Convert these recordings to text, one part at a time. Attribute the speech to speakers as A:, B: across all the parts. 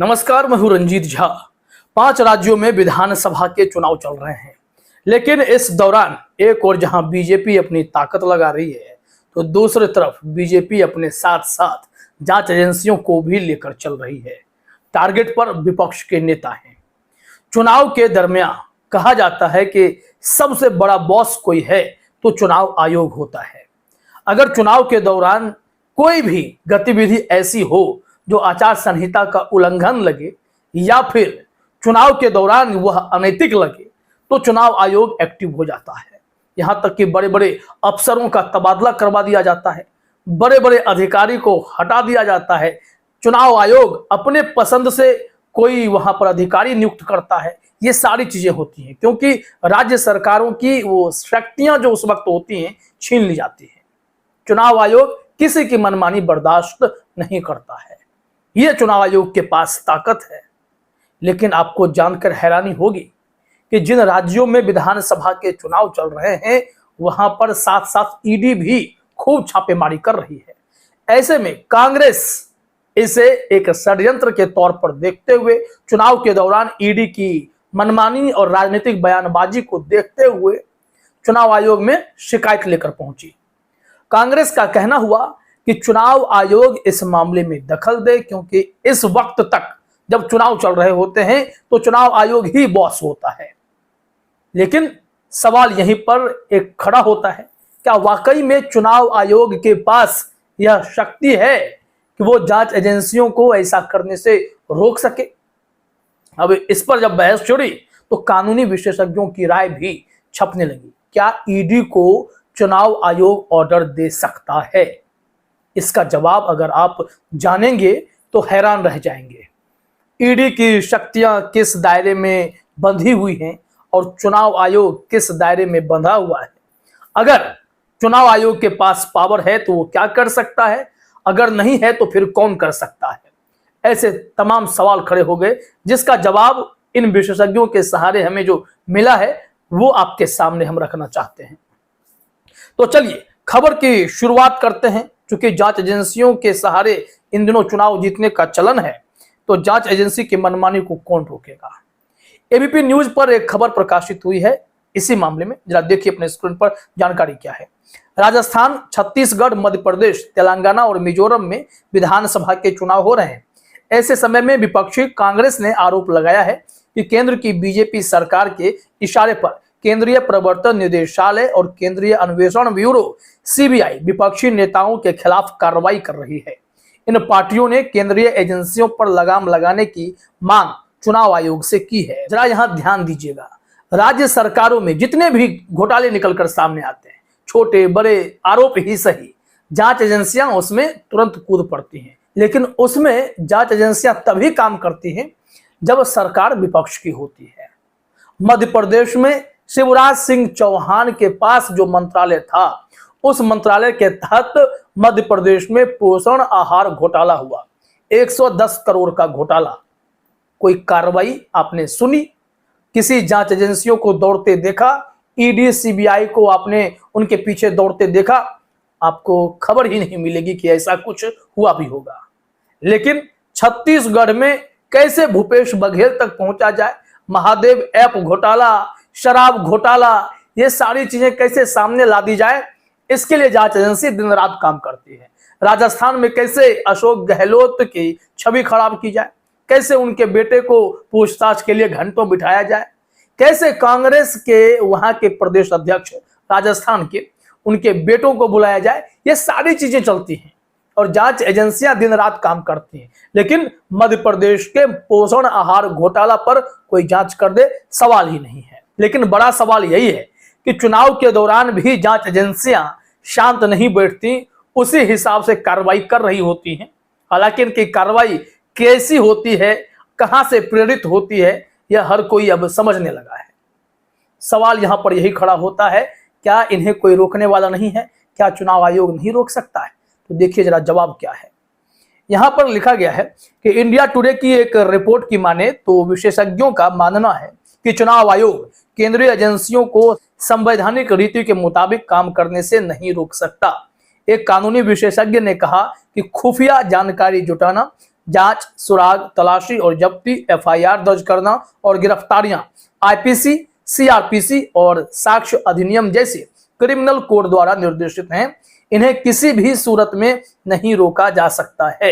A: नमस्कार, मैं हूं रंजीत झा। 5 राज्यों में विधानसभा के चुनाव चल रहे हैं, लेकिन इस दौरान एक और जहां बीजेपी अपनी ताकत लगा रही है, तो दूसरी तरफ बीजेपी अपने साथ साथ जांच एजेंसियों को भी लेकर चल रही है। टारगेट पर विपक्ष के नेता हैं। चुनाव के दरमियान कहा जाता है कि सबसे बड़ा बॉस कोई है तो चुनाव आयोग होता है। अगर चुनाव के दौरान कोई भी गतिविधि ऐसी हो जो आचार संहिता का उल्लंघन लगे या फिर चुनाव के दौरान वह अनैतिक लगे, तो चुनाव आयोग एक्टिव हो जाता है। यहां तक कि बड़े बड़े अफसरों का तबादला करवा दिया जाता है, बड़े बड़े अधिकारी को हटा दिया जाता है। चुनाव आयोग अपने पसंद से कोई वहां पर अधिकारी नियुक्त करता है। ये सारी चीजें होती हैं क्योंकि राज्य सरकारों की वो शक्तियां जो उस वक्त होती हैं छीन ली जाती हैं। चुनाव आयोग किसी की मनमानी बर्दाश्त नहीं करता है। यह चुनाव आयोग के पास ताकत है। लेकिन आपको जानकर हैरानी होगी कि जिन राज्यों में विधानसभा के चुनाव चल रहे हैं, वहां पर साथ साथ ईडी भी खूब छापेमारी कर रही है। ऐसे में कांग्रेस इसे एक षड्यंत्र के तौर पर देखते हुए चुनाव के दौरान ईडी की मनमानी और राजनीतिक बयानबाजी को देखते हुए चुनाव आयोग में शिकायत लेकर पहुंची। कांग्रेस का कहना हुआ कि चुनाव आयोग इस मामले में दखल दे, क्योंकि इस वक्त तक जब चुनाव चल रहे होते हैं तो चुनाव आयोग ही बॉस होता है। लेकिन सवाल यहीं पर एक खड़ा होता है, क्या वाकई में चुनाव आयोग के पास यह शक्ति है कि वो जांच एजेंसियों को ऐसा करने से रोक सके? अब इस पर जब बहस छिड़ी तो कानूनी विशेषज्ञों की राय भी छपने लगी। क्या ईडी को चुनाव आयोग ऑर्डर दे सकता है? इसका जवाब अगर आप जानेंगे तो हैरान रह जाएंगे। ईडी की शक्तियां किस दायरे में बंधी हुई हैं और चुनाव आयोग किस दायरे में बंधा हुआ है। अगर चुनाव आयोग के पास पावर है तो वो क्या कर सकता है, अगर नहीं है तो फिर कौन कर सकता है? ऐसे तमाम सवाल खड़े हो गए, जिसका जवाब इन विशेषज्ञों के सहारे हमें जो मिला है वो आपके सामने हम रखना चाहते हैं। तो चलिए खबर की शुरुआत करते हैं। चूंकि जांच एजेंसियों के सहारे इन दिनों चुनाव जीतने का चलन है, तो जांच एजेंसी की मनमानी को कौन रोकेगा? एबीपी न्यूज पर एक खबर प्रकाशित हुई है इसी मामले में। जरा देखिए अपने स्क्रीन पर जानकारी क्या है। राजस्थान, छत्तीसगढ़, मध्य प्रदेश, तेलंगाना और मिजोरम में विधानसभा के चुनाव हो रहे हैं। ऐसे समय में विपक्षी कांग्रेस ने आरोप लगाया है कि केंद्र की बीजेपी सरकार के इशारे पर केंद्रीय प्रवर्तन निदेशालय और केंद्रीय अन्वेषण ब्यूरो सीबीआई विपक्षी नेताओं के खिलाफ कार्रवाई कर रही है। इन पार्टियों ने केंद्रीय एजेंसियों पर लगाम लगाने की मांग चुनाव आयोग से की है। जरा यहां ध्यान दीजिएगा, राज्य सरकारों में जितने भी घोटाले निकलकर सामने आते हैं, छोटे बड़े आरोप ही सही, जांच एजेंसियां उसमें तुरंत कूद पड़ती हैं। लेकिन उसमें जांच एजेंसियां तभी काम करती हैं जब सरकार विपक्ष की होती है। मध्य प्रदेश में शिवराज सिंह चौहान के पास जो मंत्रालय था, उस मंत्रालय के तहत मध्य प्रदेश में पोषण आहार घोटाला हुआ। 110 करोड़ का घोटाला। कोई कार्रवाई आपने सुनी? किसी जांच एजेंसियों को दौड़ते देखा? ईडी सीबीआई को आपने उनके पीछे दौड़ते देखा? आपको खबर ही नहीं मिलेगी कि ऐसा कुछ हुआ भी होगा। लेकिन छत्तीसगढ़ में कैसे भूपेश बघेल तक पहुंचा जाए, महादेव ऐप घोटाला, शराब घोटाला, ये सारी चीजें कैसे सामने ला दी जाए, इसके लिए जांच एजेंसी दिन रात काम करती है। राजस्थान में कैसे अशोक गहलोत की छवि खराब की जाए, कैसे उनके बेटे को पूछताछ के लिए घंटों बिठाया जाए, कैसे कांग्रेस के वहां के प्रदेश अध्यक्ष राजस्थान के उनके बेटों को बुलाया जाए, ये सारी चीजें चलती हैं और जांच एजेंसियां दिन रात काम करती हैं। लेकिन मध्य प्रदेश के पोषण आहार घोटाला पर कोई जांच कर दे, सवाल ही नहीं है। लेकिन बड़ा सवाल यही है कि चुनाव के दौरान भी जांच एजेंसियां शांत नहीं बैठती, उसी हिसाब से कार्रवाई कर रही होती हैं। हालांकि इनकी कार्रवाई कैसी होती है, कहां से प्रेरित होती है, यह हर कोई अब समझने लगा है। सवाल यहां पर यही खड़ा होता है, क्या इन्हें कोई रोकने वाला नहीं है? क्या चुनाव आयोग नहीं रोक सकता है? तो देखिए जरा जवाब क्या है। यहां पर लिखा गया है कि इंडिया टुडे की एक रिपोर्ट की माने तो विशेषज्ञों का मानना है कि चुनाव आयोग केंद्रीय एजेंसियों को संवैधानिक रीति के मुताबिक काम करने से नहीं रोक सकता। एक कानूनी विशेषज्ञ ने कहा कि खुफिया जानकारी जुटाना, जांच, सुराग, तलाशी और जब्ती, एफआईआर दर्ज करना और गिरफ्तारियां आईपीसी, सीआरपीसी और साक्ष्य अधिनियम जैसे क्रिमिनल कोड द्वारा निर्देशित हैं। इन्हें किसी भी सूरत में नहीं रोका जा सकता है।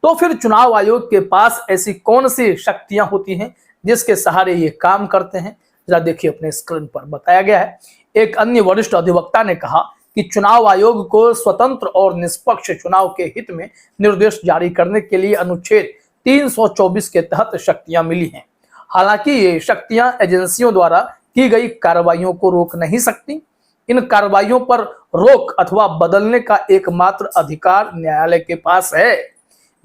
A: तो फिर चुनाव आयोग के पास ऐसी कौन सी शक्तियां होती हैं जिसके सहारे ये काम करते हैं? जरा देखिए, अपने स्क्रीन पर बताया गया है। एक अन्य वरिष्ठ अधिवक्ता ने कहा कि चुनाव आयोग को स्वतंत्र और निष्पक्ष चुनाव के हित में निर्देश जारी करने के लिए अनुच्छेद 324 के तहत शक्तियां मिली हैं। हालांकि ये शक्तियां एजेंसियों द्वारा की गई कार्रवाइयों को रोक नहीं सकती। इन कार्रवाइयों पर रोक अथवा बदलने का एकमात्र अधिकार न्यायालय के पास है।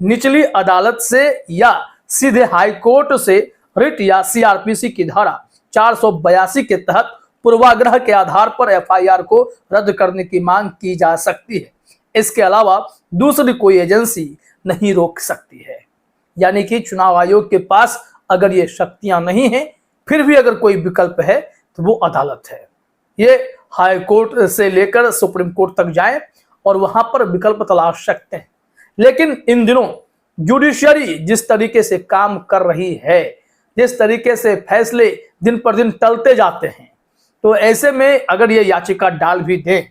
A: निचली अदालत से या सीधे हाई कोर्ट से रिट या सीआरपीसी की धारा 482 के तहत पूर्वाग्रह के आधार पर एफआईआर को रद्द करने की मांग की जा सकती है। इसके अलावा दूसरी कोई एजेंसी नहीं रोक सकती है। यानी कि चुनाव आयोग के पास अगर ये शक्तियां नहीं हैं, फिर भी अगर कोई विकल्प है तो वो अदालत है। ये हाई कोर्ट से लेकर सुप्रीम कोर्ट तक जाएं और वहां पर विकल्प तलाश सकते हैं। लेकिन इन दिनों जुडिशियरी जिस तरीके से काम कर रही है, जिस तरीके से फैसले दिन पर दिन टलते जाते हैं, तो ऐसे में अगर ये याचिका डाल भी दें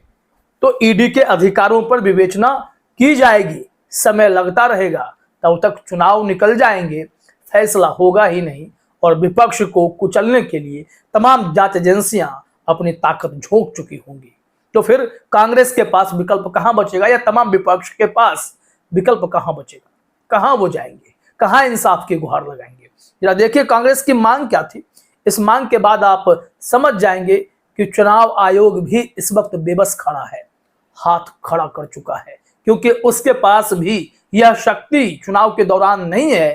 A: तो ईडी के अधिकारों पर विवेचना की जाएगी। समय लगता रहेगा, तब तक चुनाव निकल जाएंगे, फैसला होगा ही नहीं और विपक्ष को कुचलने के लिए तमाम जांच एजेंसियां अपनी ताकत झोंक चुकी होंगी। तो फिर कांग्रेस के पास विकल्प कहां बचेगा, या तमाम विपक्ष के पास विकल्प कहां बचेगा? कहां वो जाएंगे, कहां इंसाफ की गुहार लगाएंगे? जरा देखिए कांग्रेस की मांग क्या थी। इस मांग के बाद आप समझ जाएंगे कि चुनाव आयोग भी इस वक्त बेबस खड़ा है, हाथ खड़ा कर चुका है, क्योंकि उसके पास भी यह शक्ति चुनाव के दौरान नहीं है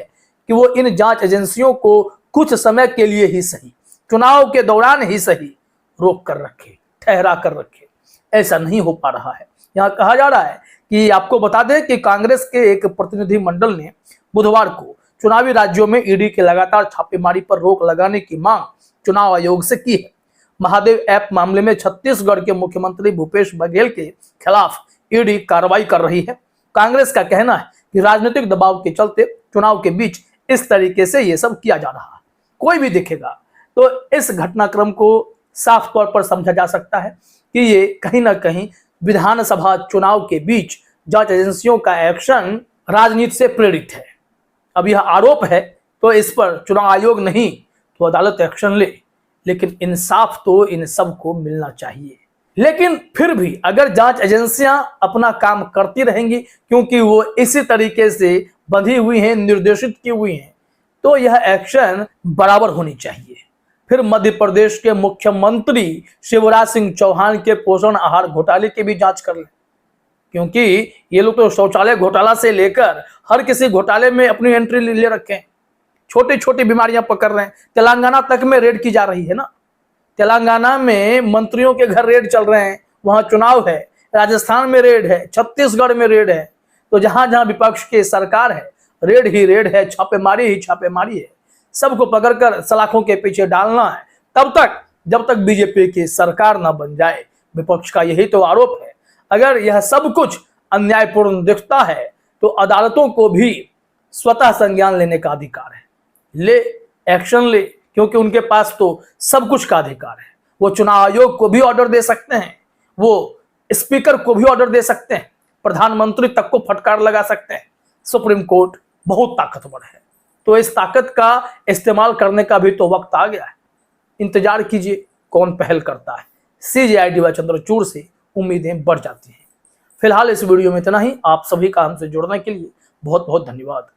A: कि वो इन जांच एजेंसियों को कुछ समय के लिए ही सही, चुनाव के दौरान ही सही रोक कर रखे, ठहरा कर रखे। ऐसा नहीं हो पा रहा है। यहाँ कहा जा रहा है कि आपको बता दें कि कांग्रेस के एक प्रतिनिधि मंडल ने बुधवार को चुनावी राज्यों में ईडी के लगातार छापेमारी पर रोक लगाने की मांग चुनाव आयोग से की है। महादेव ऐप मामले में छत्तीसगढ़ के मुख्यमंत्री भूपेश बघेल के खिलाफ ईडी कार्रवाई कर रही है। कांग्रेस का कहना है कि राजनीतिक दबाव के चलते चुनाव के बीच इस तरीके से यह सब किया जा रहा है। कोई भी देखेगा तो इस घटनाक्रम को साफ तौर पर समझा जा सकता है कि ये कहीं ना कहीं विधानसभा चुनाव के बीच जांच एजेंसियों का एक्शन राजनीति से प्रेरित है। अब यह आरोप है तो इस पर चुनाव आयोग नहीं तो अदालत एक्शन ले, लेकिन इंसाफ तो इन सब को मिलना चाहिए। लेकिन फिर भी अगर जांच एजेंसियां अपना काम करती रहेंगी, क्योंकि वो इसी तरीके से बंधी हुई हैं, निर्देशित की हुई हैं, तो यह एक्शन बराबर होनी चाहिए। फिर मध्य प्रदेश के मुख्यमंत्री शिवराज सिंह चौहान के पोषण आहार घोटाले की भी जांच कर लें, क्योंकि ये लोग तो शौचालय घोटाला से लेकर हर किसी घोटाले में अपनी एंट्री ले रखे हैं। छोटी छोटी बीमारियां पकड़ रहे हैं। तेलंगाना तक में रेड की जा रही है ना, तेलंगाना में मंत्रियों के घर रेड चल रहे हैं, वहां चुनाव है। राजस्थान में रेड है, छत्तीसगढ़ में रेड है। तो जहां जहां विपक्ष की सरकार है, रेड ही रेड है, छापेमारी ही छापेमारी है। सबको पकड़कर सलाखों के पीछे डालना है तब तक जब तक बीजेपी की सरकार ना बन जाए। विपक्ष का यही तो आरोप है। अगर यह सब कुछ अन्यायपूर्ण दिखता है तो अदालतों को भी स्वतः संज्ञान लेने का अधिकार है। ले, एक्शन ले, क्योंकि उनके पास तो सब कुछ का अधिकार है। वो चुनाव आयोग को भी ऑर्डर दे सकते हैं, वो स्पीकर को भी ऑर्डर दे सकते हैं, प्रधानमंत्री तक को फटकार लगा सकते हैं। सुप्रीम कोर्ट बहुत ताकतवर है, तो इस ताकत का इस्तेमाल करने का भी तो वक्त आ गया है। इंतजार कीजिए कौन पहल करता है। CJID व चंद्रचूड़ से उम्मीदें बढ़ जाती हैं। फिलहाल इस वीडियो में इतना ही। आप सभी का हमसे जुड़ने के लिए बहुत बहुत धन्यवाद।